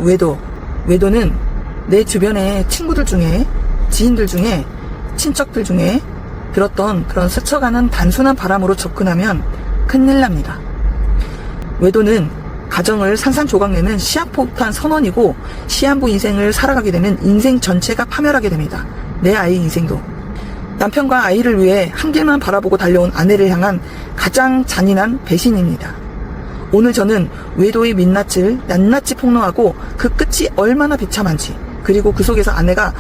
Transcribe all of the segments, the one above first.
외도는 내 주변의 친구들 중에, 지인들 중에, 친척들 중에 들었던 그런 스쳐가는 단순한 바람으로 접근하면 큰일 납니다. 외도는 가정을 산산조각내는 시한폭탄 선언이고, 시한부 인생을 살아가게 되면 인생 전체가 파멸하게 됩니다. 내 아이 인생도. 남편과 아이를 위해 한 길만 바라보고 달려온 아내를 향한 가장 잔인한 배신입니다. 오늘 저는 외도의 민낯을 낱낱이 폭로하고 그 끝이 얼마나 비참한지, 그리고 그 속에서 아내가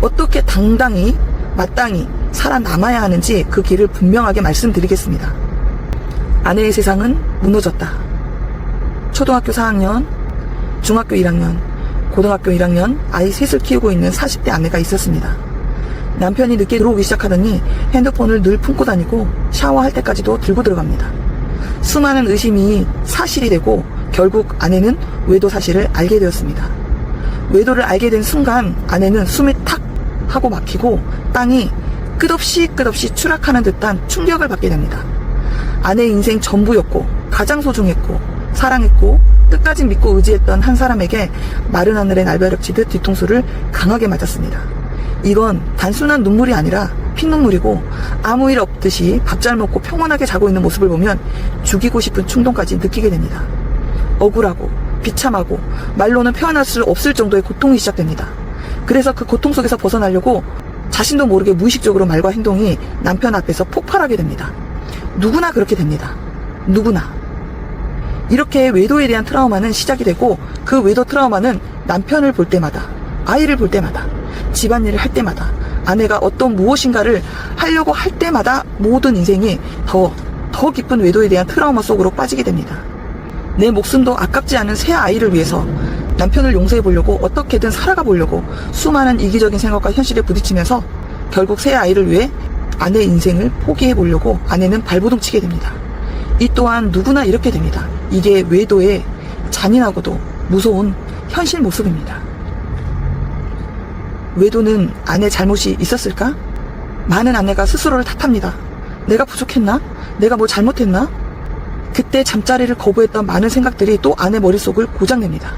어떻게 당당히 마땅히 살아남아야 하는지 그 길을 분명하게 말씀드리겠습니다. 아내의 세상은 무너졌다. 초등학교 4학년, 중학교 1학년, 고등학교 1학년 아이 셋을 키우고 있는 40대 아내가 있었습니다. 남편이 늦게 들어오기 시작하더니 핸드폰을 늘 품고 다니고 샤워할 때까지도 들고 들어갑니다. 수많은 의심이 사실이 되고 결국 아내는 외도 사실을 알게 되었습니다. 외도를 알게 된 순간 아내는 숨이 탁 하고 막히고 땅이 끝없이 추락하는 듯한 충격을 받게 됩니다. 아내의 인생 전부였고 가장 소중했고 사랑했고 끝까지 믿고 의지했던 한 사람에게 마른 하늘에 날벼락 치듯 뒤통수를 강하게 맞았습니다. 이건 단순한 눈물이 아니라 피눈물이고 아무 일 없듯이 밥 잘 먹고 평온하게 자고 있는 모습을 보면 죽이고 싶은 충동까지 느끼게 됩니다. 억울하고 비참하고 말로는 표현할 수 없을 정도의 고통이 시작됩니다. 그래서 그 고통 속에서 벗어나려고 자신도 모르게 무의식적으로 말과 행동이 남편 앞에서 폭발하게 됩니다. 누구나 그렇게 됩니다. 누구나. 이렇게 외도에 대한 트라우마는 시작이 되고 그 외도 트라우마는 남편을 볼 때마다, 아이를 볼 때마다, 집안일을 할 때마다, 아내가 어떤 무엇인가를 하려고 할 때마다 모든 인생이 더 깊은 외도에 대한 트라우마 속으로 빠지게 됩니다. 내 목숨도 아깝지 않은 새 아이를 위해서 남편을 용서해 보려고 어떻게든 살아가 보려고 수많은 이기적인 생각과 현실에 부딪히면서 결국 새 아이를 위해 아내의 인생을 포기해 보려고 아내는 발버둥치게 됩니다. 이 또한 누구나 이렇게 됩니다. 이게 외도의 잔인하고도 무서운 현실 모습입니다. 외도는 아내 잘못이 있었을까? 많은 아내가 스스로를 탓합니다. 내가 부족했나? 내가 뭐 잘못했나? 그때 잠자리를 거부했던 많은 생각들이 또 아내 머릿속을 고장냅니다.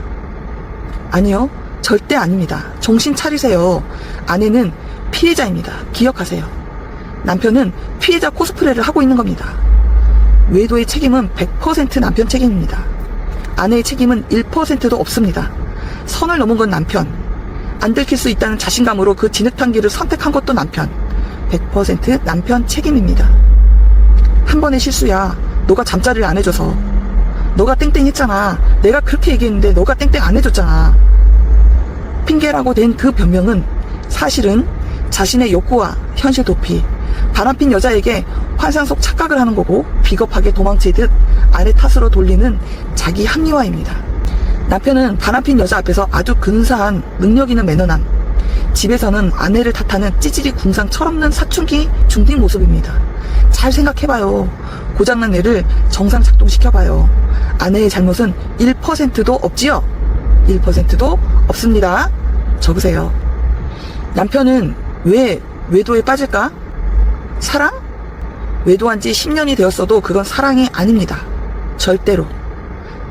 아니요, 절대 아닙니다. 정신 차리세요. 아내는 피해자입니다. 기억하세요. 남편은 피해자 코스프레를 하고 있는 겁니다. 외도의 책임은 100% 남편 책임입니다. 아내의 책임은 1%도 없습니다. 선을 넘은 건 남편, 안 들킬 수 있다는 자신감으로 그 진흙탕 길을 선택한 것도 남편, 100% 남편 책임입니다. 한 번의 실수야. 너가 잠자리를 안 해줘서. 너가 땡땡 했잖아. 내가 그렇게 얘기했는데 너가 땡땡 안 해줬잖아. 핑계라고 된 그 변명은 사실은 자신의 욕구와 현실 도피, 바람핀 여자에게 환상 속 착각을 하는 거고 비겁하게 도망치듯 아내 탓으로 돌리는 자기 합리화입니다. 남편은 바람핀 여자 앞에서 아주 근사한 능력 있는 매너남, 집에서는 아내를 탓하는 찌질이 궁상 철없는 사춘기 중딩 모습입니다. 잘 생각해봐요. 고장난 애를 정상 작동시켜봐요. 아내의 잘못은 1%도 없지요? 1%도 없습니다. 적으세요. 남편은 왜 외도에 빠질까? 사랑? 외도한 지 10년이 되었어도 그건 사랑이 아닙니다. 절대로.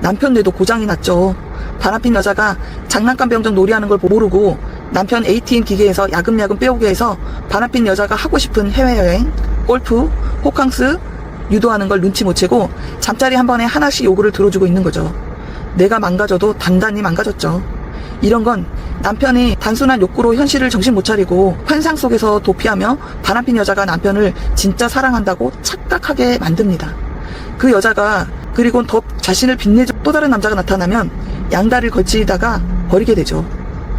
남편 뇌도 고장이 났죠. 바람핀 여자가 장난감 병정 놀이하는 걸 모르고 남편 ATM 기계에서 야금야금 빼오게 해서 바람핀 여자가 하고 싶은 해외여행, 골프, 호캉스 유도하는 걸 눈치 못 채고 잠자리 한 번에 하나씩 요구를 들어주고 있는 거죠. 내가 망가져도 단단히 망가졌죠. 이런 건 남편이 단순한 욕구로 현실을 정신 못 차리고 환상 속에서 도피하며 바람핀 여자가 남편을 진짜 사랑한다고 착각하게 만듭니다. 그 여자가 그리고 더 자신을 빛내줘 또 다른 남자가 나타나면 양다리를 거치다가 버리게 되죠.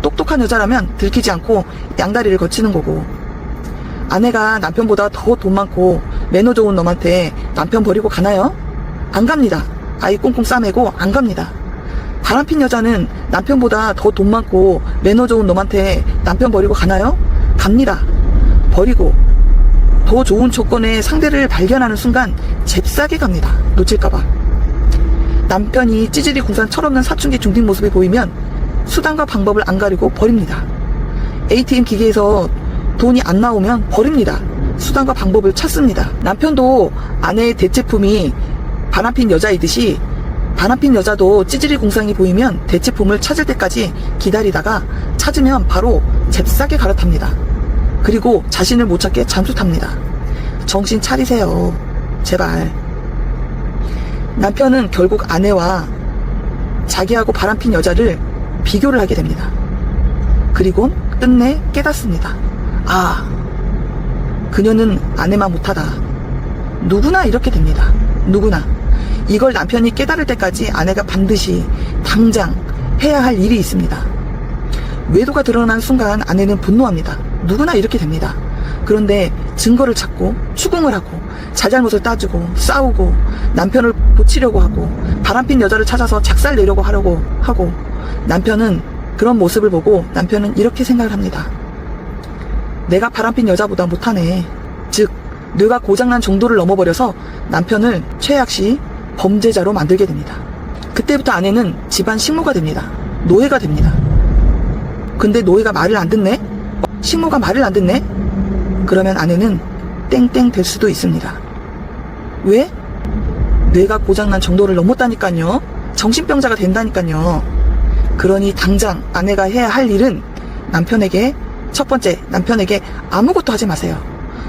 똑똑한 여자라면 들키지 않고 양다리를 거치는 거고, 아내가 남편보다 더 돈 많고 매너 좋은 놈한테 남편 버리고 가나요? 안 갑니다. 아이 꽁꽁 싸매고 안 갑니다. 바람핀 여자는 남편보다 더 돈 많고 매너 좋은 놈한테 남편 버리고 가나요? 갑니다. 버리고 더 좋은 조건의 상대를 발견하는 순간 잽싸게 갑니다. 놓칠까봐. 남편이 찌질이 궁산 철없는 사춘기 중딩 모습이 보이면 수단과 방법을 안 가리고 버립니다. ATM 기계에서 돈이 안 나오면 버립니다. 수단과 방법을 찾습니다. 남편도 아내의 대체품이 바람핀 여자이듯이 바람핀 여자도 찌질이 공상이 보이면 대치품을 찾을 때까지 기다리다가 찾으면 바로 잽싸게 갈아탑니다. 그리고 자신을 못 찾게 잠수 탑니다. 정신 차리세요. 제발. 남편은 결국 아내와 자기하고 바람핀 여자를 비교를 하게 됩니다. 그리고 끝내 깨닫습니다. 아, 그녀는 아내만 못하다. 누구나 이렇게 됩니다. 누구나. 이걸 남편이 깨달을 때까지 아내가 반드시 당장 해야 할 일이 있습니다. 외도가 드러난 순간 아내는 분노합니다. 누구나 이렇게 됩니다. 그런데 증거를 찾고 추궁을 하고 잘잘못을 따지고 싸우고 남편을 고치려고 하고 바람핀 여자를 찾아서 작살내려고 하고 남편은 그런 모습을 보고 남편은 이렇게 생각을 합니다. 내가 바람핀 여자보다 못하네. 즉 뇌가 고장난 정도를 넘어버려서 남편을 최악시 범죄자로 만들게 됩니다. 그때부터 아내는 집안 식모가 됩니다. 노예가 됩니다. 근데 노예가 말을 안 듣네? 식모가 말을 안 듣네? 그러면 아내는 땡땡 될 수도 있습니다. 왜? 뇌가 고장난 정도를 넘었다니까요. 정신병자가 된다니까요. 그러니 당장 아내가 해야 할 일은 남편에게, 첫 번째, 남편에게 아무것도 하지 마세요.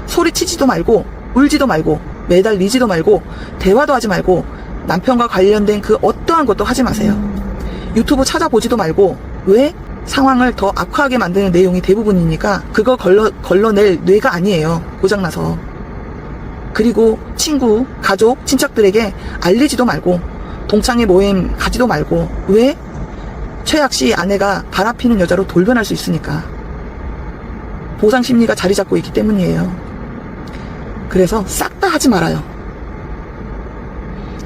소리치지도 말고 울지도 말고 매달리지도 말고 대화도 하지 말고 남편과 관련된 그 어떠한 것도 하지 마세요. 유튜브 찾아보지도 말고. 왜? 상황을 더 악화하게 만드는 내용이 대부분이니까 그걸 걸러낼 뇌가 아니에요. 고장나서. 그리고 친구, 가족, 친척들에게 알리지도 말고 동창회 모임 가지도 말고. 왜? 최악시 아내가 바람피는 여자로 돌변할 수 있으니까. 보상 심리가 자리 잡고 있기 때문이에요. 그래서 싹 다 하지 말아요.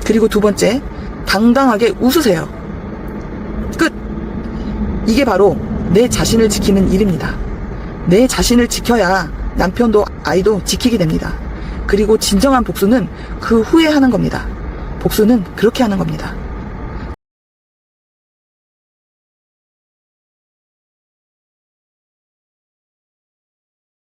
그리고 두 번째, 당당하게 웃으세요. 끝. 이게 바로 내 자신을 지키는 일입니다. 내 자신을 지켜야 남편도 아이도 지키게 됩니다. 그리고 진정한 복수는 그 후에 하는 겁니다. 복수는 그렇게 하는 겁니다.